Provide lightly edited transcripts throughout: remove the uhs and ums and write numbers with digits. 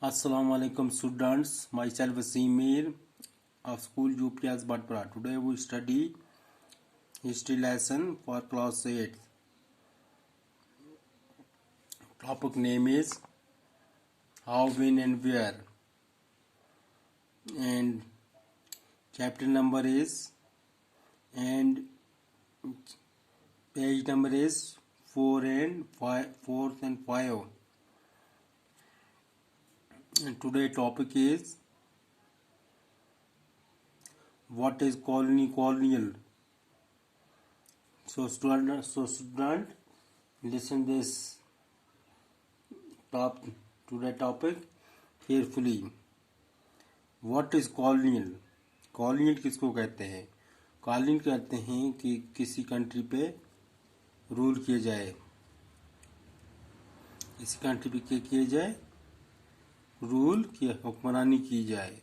Assalamu alaikum students, myself Wasim Mir of school UPS Bhatpara. Today we study history lesson for class 8. Topic name is how, when and where, and chapter number is and page number is 4 and 5. And today topic is what is colonial. So student listen this today topic carefully. What is colonial? Colonial किसको कहते हैं? Colonial कहते हैं कि किसी country पे rule किया जाए, किसी कंट्री पे क्या किया जाए, रूल की हुक्मरानी की जाए,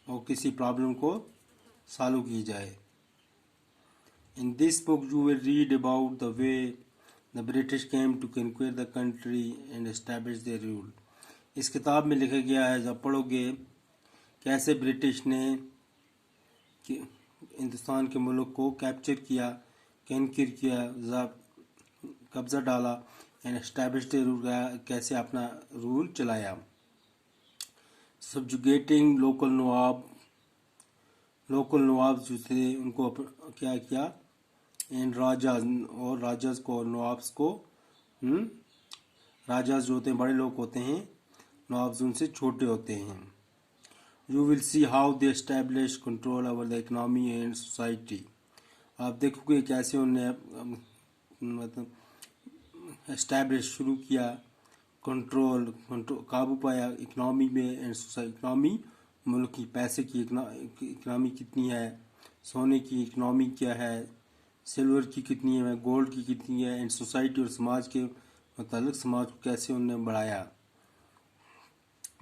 और किसी प्रॉब्लम को सॉल्व की जाए. In this book you will read about the way the British came to conquer the country and establish their rule. इस किताब में लिखा गया है, जब पढ़ोगे, कैसे ब्रिटिश ने हिंदुस्तान के मुल्क को कैप्चर किया, कनक्यूर किया, कब्जा डाला, एंड एस्टैब्लिश द रूल, कैसे अपना रूल चलाया. सब्जुगेटिंग लोकल नवाब जो थे उनको क्या किया, एंड राजाज को, नवाब्स को, राजाज जो होते हैं बड़े लोग होते हैं, नवाब्स उनसे छोटे होते हैं. You will see how they establish control over the economy and society. आप देखोगे कैसे उन्होंने मतलब एस्टैब्लिश शुरू किया, कंट्रोल काबू पाया इकोनॉमी में एंड सोसाइटी. इकोनॉमी मुल्क की, पैसे की इकोनॉमी कितनी है, सोने की इकोनॉमी क्या है, सिल्वर की कितनी है, गोल्ड की कितनी है, एंड सोसाइटी और समाज के मतलब समाज को कैसे उन्होंने बढ़ाया.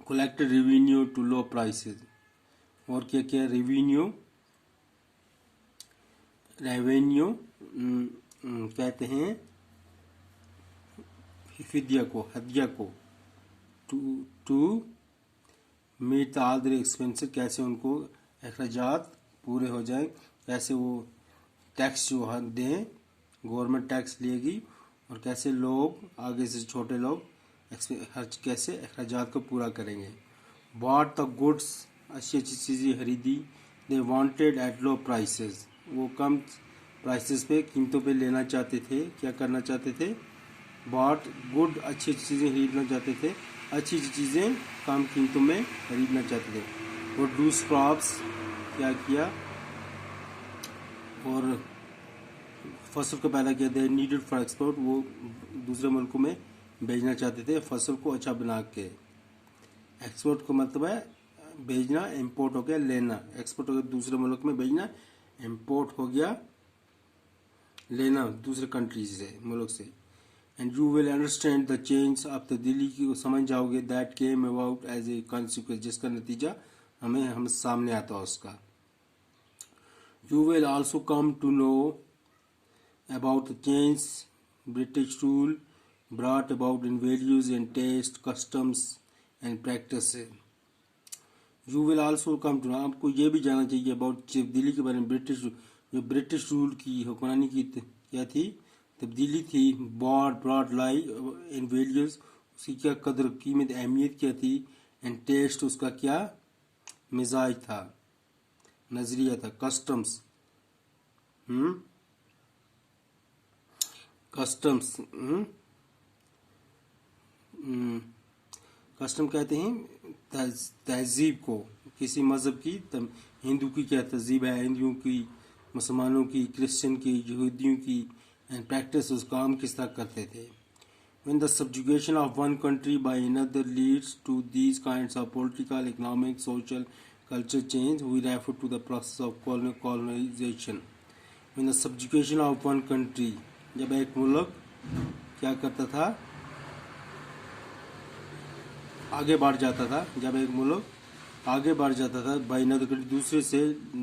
Collected revenue to low prices. और क्या क्या रेवेन्यू कहते हैं हदिया को to meet all their expenses. कैसे उनको अखराजात पूरे हो जाए, कैसे वो टैक्स जो दें, गवर्नमेंट टैक्स लेगी, और कैसे लोग आगे से छोटे लोग कैसे अखराजात को पूरा करेंगे. बॉट द गुड्स, अच्छी चीज़ें खरीदी. They wanted at low prices, वो कम प्राइसेस पे, कीमतों पे लेना चाहते थे. क्या करना चाहते थे? बॉट गुड, अच्छी चीज़ें खरीदना चाहते थे, अच्छी चीज़ें कम कीमतों में खरीदना चाहते थे. प्रोड्यूस क्रॉप्स, क्या किया, और फसल को पैदा किया. दे नीडेड फॉर एक्सपोर्ट, वो दूसरे मुल्कों में भेजना चाहते थे फसल को अच्छा बना के. एक्सपोर्ट को मतलब है भेजना, इंपोर्ट हो गया लेना. एक्सपोर्ट हो गया दूसरे मुल्क में भेजना, इंपोर्ट हो गया लेना दूसरे कंट्री से, मुल्क से. And you will understand the change of the Delhi की समझ जाओगे. That came about as a consequence, जिसका नतीजा हम सामने आता है उसका. You will also come to know about the change British rule brought about in values and taste, customs and practices. You will also come to know, आपको ये भी जानना चाहिए about दिल्ली के बारे में. ब्रिटिश रूल की हुक्मरानी की क्या थी, तब्दीली थी. ब्रॉड लाई इन वैल्यूज, उसकी क्या कदर कीमत अहमियत क्या थी, एंड टेस्ट, उसका क्या मिजाज था, नजरिया था. कस्टम्स, कस्टम कहते हैं तहजीब को, किसी मज़हब की. हिंदू की क्या तहजीब है, हिंदुओं की, मुसलमानों की, क्रिश्चियन की, यहूदियों की, एंड प्रैक्टिस, उस काम किस तरह करते थे. When the subjugation of one country by another leads to these kinds of political, economic, social, culture change, we refer to the process of colonization. When the subjugation of one country, जब एक मुल्क क्या करता था, आगे बढ़ जाता था, जब एक मुल्क आगे बढ़ जाता था बाई अनदर कंट्री,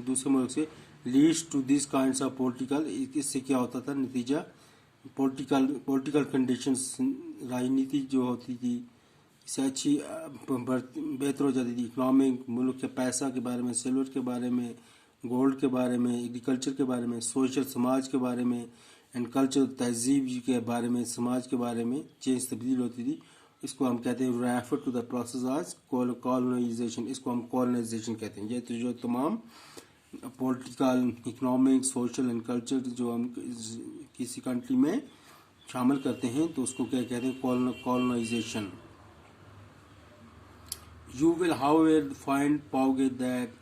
दूसरे मुल्क से, leads to this kinds of political, इससे क्या होता था नतीजा, पॉलिटिकल कंडीशंस, राजनीति जो होती थी इससे अच्छी बेहतर हो जाती थी। इकोनॉमिक, मुल्क के पैसा के बारे में, सिल्वर के बारे में, गोल्ड के बारे में, एग्रीकल्चर के बारे में, सोशल समाज के बारे में, एंड कल्चर तहजीब के बारे में, समाज के बारे में चेंज तब्दील होती थी। इसको हम कहते हैं रेफर टू द प्रोसेस आज कॉलोनाइजेशन। इसको हम कॉलोनाइजेशन कहते हैं। ये तो जो तमाम political, economic, social and culture जो हम किसी कंट्री में शामिल करते हैं तो उसको क्या कहते हैं, colonization. You will however find पाओगे that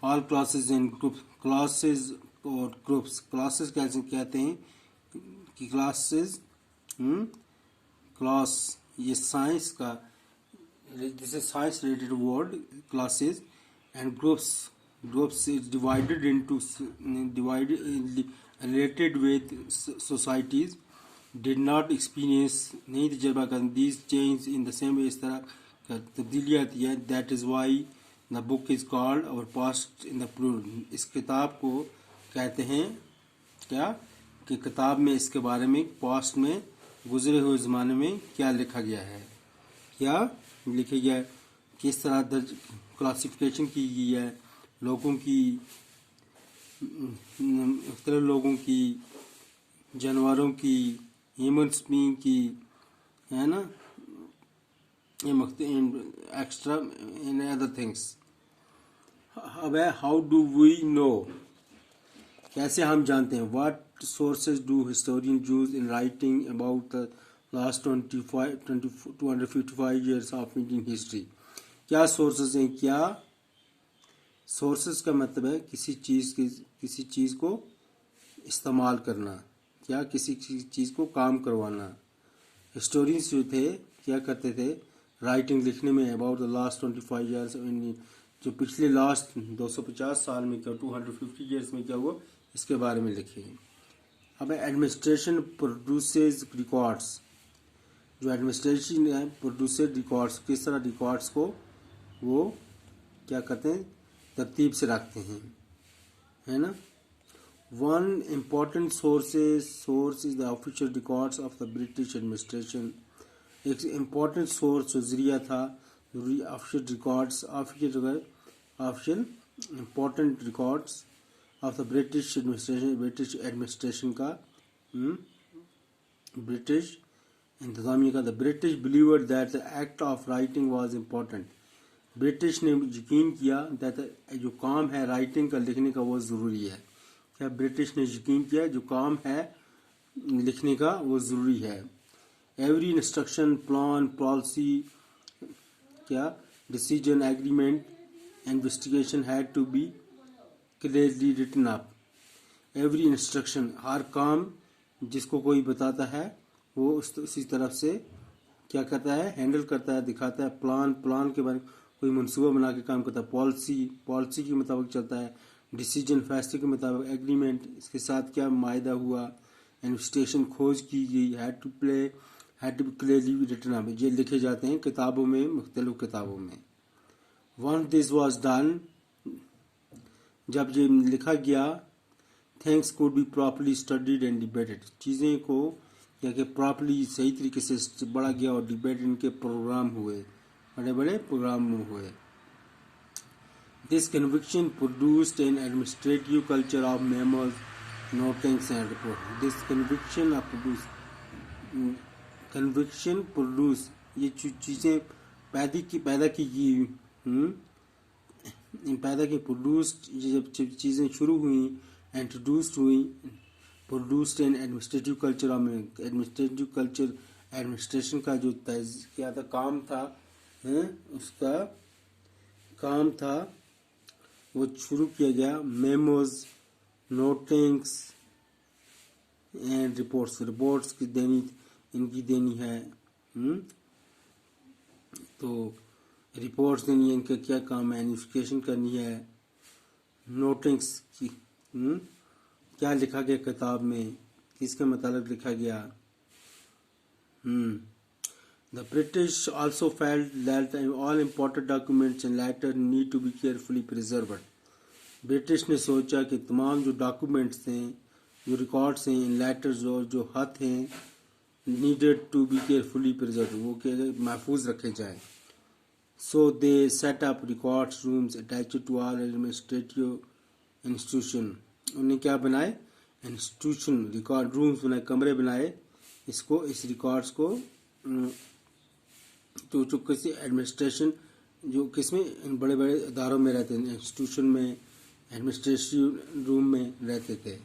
all classes and group, classes और ग्रुप्स, क्लासेस कैसे कहते हैं कि क्लासेस, क्लास ये साइंस का, this is science related word classes, and groups is divided into related with societies did not experience, नहीं तजर्बा कर these change in the same way, इस तरह का तब्दीली आती है। That is why the book is called our past in the plural. इस किताब को कहते हैं क्या कि किताब में इसके बारे में पास्ट में गुजरे हुए ज़माने में क्या लिखा गया है, क्या लिखा गया है, किस तरह दर्ज क्लासिफिकेशन की गई है लोगों की, मुख्तलिफ लोगों की, जानवरों की, ह्यूमन्स बीइंग की, है ना, एक्स्ट्रा इन अदर थिंग्स। अब है हाउ डू वी नो, कैसे हम जानते हैं। What sources do historians use in writing about the last 255 years of Indian history? क्या sources हैं, क्या sources का मतलब है किसी चीज़ को इस्तेमाल करना, क्या किसी चीज़ को काम करवाना। historians जो थे क्या करते थे, राइटिंग लिखने में about the last 25 years, जो पिछले लास्ट 250 साल में क्या 250 years में क्या हुआ इसके बारे में लिखे। अब एडमिनिस्ट्रेशन प्रोड्यूसेस रिकॉर्ड्स, जो एडमिनिस्ट्रेशन है प्रोड्यूसेस रिकॉर्ड्स, किस तरह रिकॉर्ड्स को वो क्या करते हैं, तरतीब से रखते हैं, है ना। One important source is the official records of the British administration. एक इम्पॉर्टेंट सोर्स जो जरिया था official records, official important records of the British administration का, ब्रिटिश इंतजामिया का। The British believer that the act of writing was important. British ने यकीन किया दैट जो काम है राइटिंग का, लिखने का, वो ज़रूरी है। क्या ब्रिटिश ने यकीन किया जो काम है लिखने का वो ज़रूरी है। एवरी इंस्ट्रक्शन, प्लान, पॉलिसी, क्या decision, agreement, investigation had to be clearly written up. Every instruction, हर काम जिसको कोई बताता है वो उसी तरफ से क्या करता है, हैंडल करता है, दिखाता है। प्लान के बारे में कोई मनसूबा बना के काम करता है। पॉलिसी के मुताबिक चलता है। डिसीजन, फैसले के मुताबिक। एग्रीमेंट, इसके साथ क्या मायदा हुआ। इन्वेस्टिगेशन, खोज की गई। Had to be clearly written up, ये लिखे जाते हैं किताबों में, मुख्तलिफ किताबों में। वंस दिस वॉज डन, जब ये लिखा गया, things could be properly studied and debated, चीज़ें को क्या कि प्रॉपरली सही तरीके से बढ़ा गया और डिबेट, इनके प्रोग्राम हुए, बड़े बड़े प्रोग्राम हुए। This conviction produced N administrative culture of memos, notings and report. This conviction produce, ये चीज़ें पैदा की प्रोड्यूस्ड, जब चीज़ें शुरू हुई, इंट्रोड्यूस्ड हुई, produced N administrative culture of, administrative culture, administration का जो क्या था, काम था, उसका काम था, वो शुरू किया गया। मेमोज, नोटिंग्स एंड रिपोर्ट्स की इनकी देनी है। तो रिपोर्ट्स देनी है, इनका क्या काम है, इन्वेस्टिगेशन करनी है। नोटिंग्स की क्या लिखा गया किताब में, किसके मतलब लिखा गया। The British also felt that all important documents and letters need to be carefully preserved. British ने सोचा कि तमाम जो डॉक्यूमेंट्स थे जो रिकॉर्ड्स हैं, लेटर्स और जो खत हैं, needed to be carefully preserve, वो के महफूज रखे जाएं. So they set up records rooms attached to all administrative institution. उन्हें क्या बनाए? इंस्टीट्यूशन, रिकॉर्ड रूम्स बनाए, कमरे बनाए इसको, इस रिकॉर्ड्स को तो किसी एडमिनिस्ट्रेशन, जो किसमें, बड़े बड़े इदारों में रहते हैं, इंस्टीट्यूशन में, एडमिनिस्ट्रेटिव रूम में रहते थे.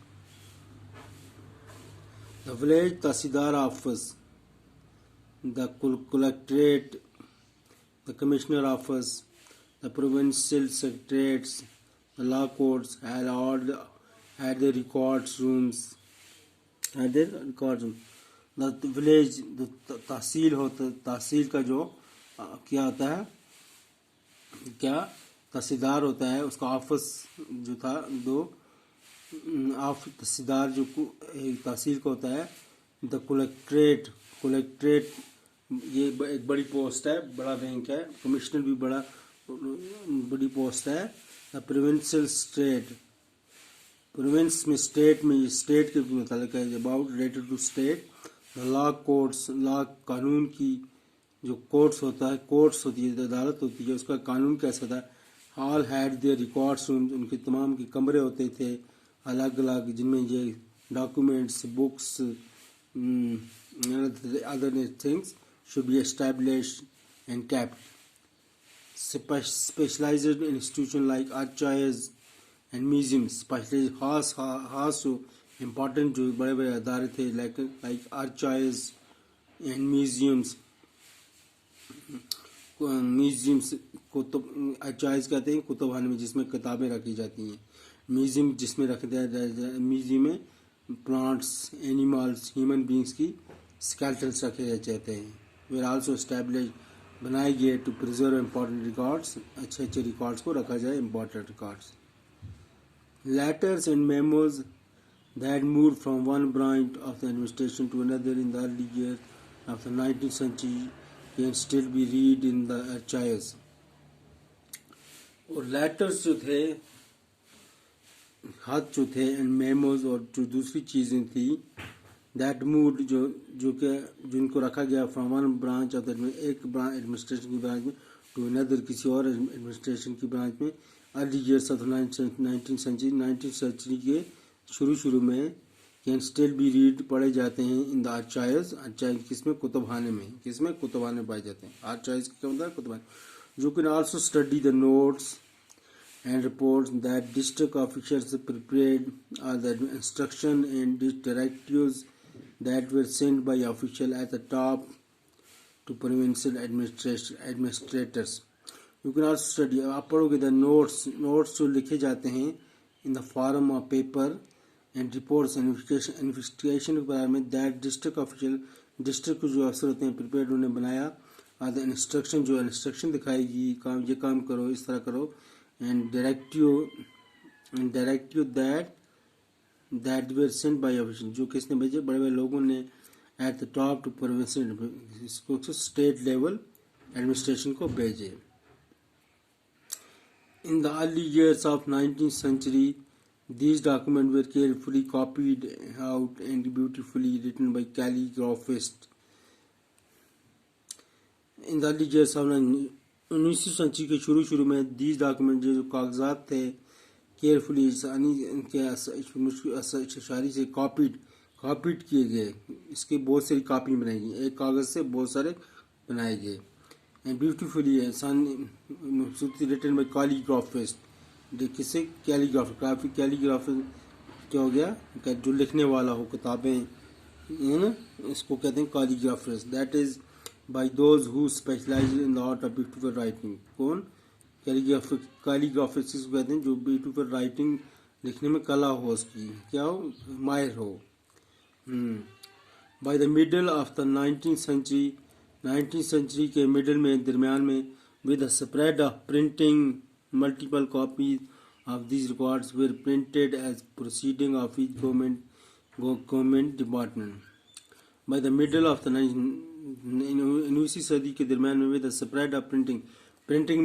The village tehsildar office, the collectorate, the commissioner office, the provincial secretariats, the law courts had their records rooms, had their records rooms. The village, तहसील होता, तहसील का जो क्या होता है, क्या तहसीलदार होता है, उसका ऑफिस जो था, दो तहसीलदार जो तहसील का होता है. द कलेक्ट्रेट, कलेक्ट्रेट ये एक बड़ी पोस्ट है, बड़ा रैंक है. कमिश्नर भी बड़ी पोस्ट है. द प्रोविंशियल स्टेट, प्रोविंस में, स्टेट में, स्टेट के मुतालिक है, about related to state. The law courts, law कानून की जो कोर्ट्स होता है, कोर्ट्स होती है, अदालत होती है, उसका कानून कैसा था. All had there records rooms, उनके तमाम के कमरे होते थे अलग अलग, जिनमें ये documents, books, other things should be established and kept. Specialized institution like archives and museums, specialized खास जो इम्पोर्टेंट जो बड़े बड़े अदारे थे, like archives and museums. Museums को तो आर्काइव्स कहते हैं कुतुबखाने में जिसमें किताबें रखी जाती हैं. म्यूजियम जिसमें रख दिया जाए, म्यूजियम में प्लांट्स, एनिमल्स, ह्यूमन बींग्स की स्केलेटल्स रखे जाते हैं. वे आल्सो एस्टैब्लिश्ड, बनाए गए टू प्रिजर्व इम्पोर्टेंट रिकॉर्ड्स, अच्छे अच्छे रिकॉर्ड्स को रखा जाए, important records. Letters and memos that moved from one branch of the administration to another in the early years of the 19th century can still be read in the archives. और letters जो थे, खत जो थे, and memos और जो दूसरी चीज़ें थी, दैट मूड जिनको रखा गया from one branch of the, एक एडमिनिस्ट्रेशन की ब्रांच में, टू अनदर किसी और एडमिनिस्ट्रेशन की ब्रांच में. Early years of 19th century के शुरू में कैन स्टिल बी रीड, पढ़े जाते हैं इन द आर्काइव्स. आर्काइव्स किसमें? कुतुबखाने में. किसमें? कुतुबखाने में पाए जाते हैं. आर्काइव्स क्या होता है? कुतुबखाने. You can also study the notes and reports that district officials prepared, or the instruction and directives that were sent by officials at the top to provincial administrators. You can also study, आप पढ़ोगे the notes जो लिखे जाते हैं in the form of paper and reports and investigation के बारे में, that district official, district जो अफसर होते हैं prepared, उन्हें बनाया, और the instruction जो instruction दिखाएगी, ये काम करो, इस तरह करो, and directive that were sent by officials, जो किसने भेजे? बड़े बड़े लोगों ने at the top to provincial, इसको state level administration को भेजे. In the early years of 19th century, these documents were carefully copied out and beautifully written by calligraphists. In the early years of 19वीं सदी के शुरू में these documents जो कागजात थे केयरफुली इशारी से कॉपीड किए गए. इसके बहुत सारी कॉपी बनाई गई, एक कागज़ से बहुत सारे बनाए गए. एंड ब्यूटीफुली रिटन बाई कैलीग्राफिस्ट, किससे? कैलीग्राफिस्ट क्या हो गया? जो लिखने वाला हो किताबें, है ना, इसको कहते हैं calligraphist. That is by those who specialize in the art of beautiful writing. कौन? कैलीग्राफिस्ट कहते हैं जो ब्यूटीफुल राइटिंग, लिखने में कला हो, उसकी क्या हो? माहिर हो. By the middle of the 19th century के मिडल में, दरमियान में, with the spread of printing, multiple copies of these records were printed as proceeding of each government department. By the middle of the 19वीं सदी के दरमियान में, with the spread of printing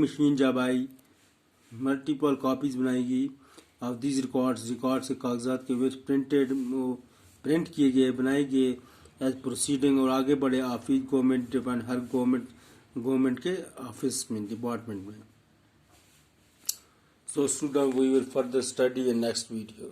machine जब आई, multiple copies बनाई गई, of these records के कागजात के विच प्रिंट किए गए, बनाए गए एज प्रोसीडिंग, और आगे बढ़े ऑफिस गवर्नमेंट डिपार्टमेंट, हर गवर्नमेंट के ऑफिस में, डिपार्टमेंट में. So student, we will further study in next video.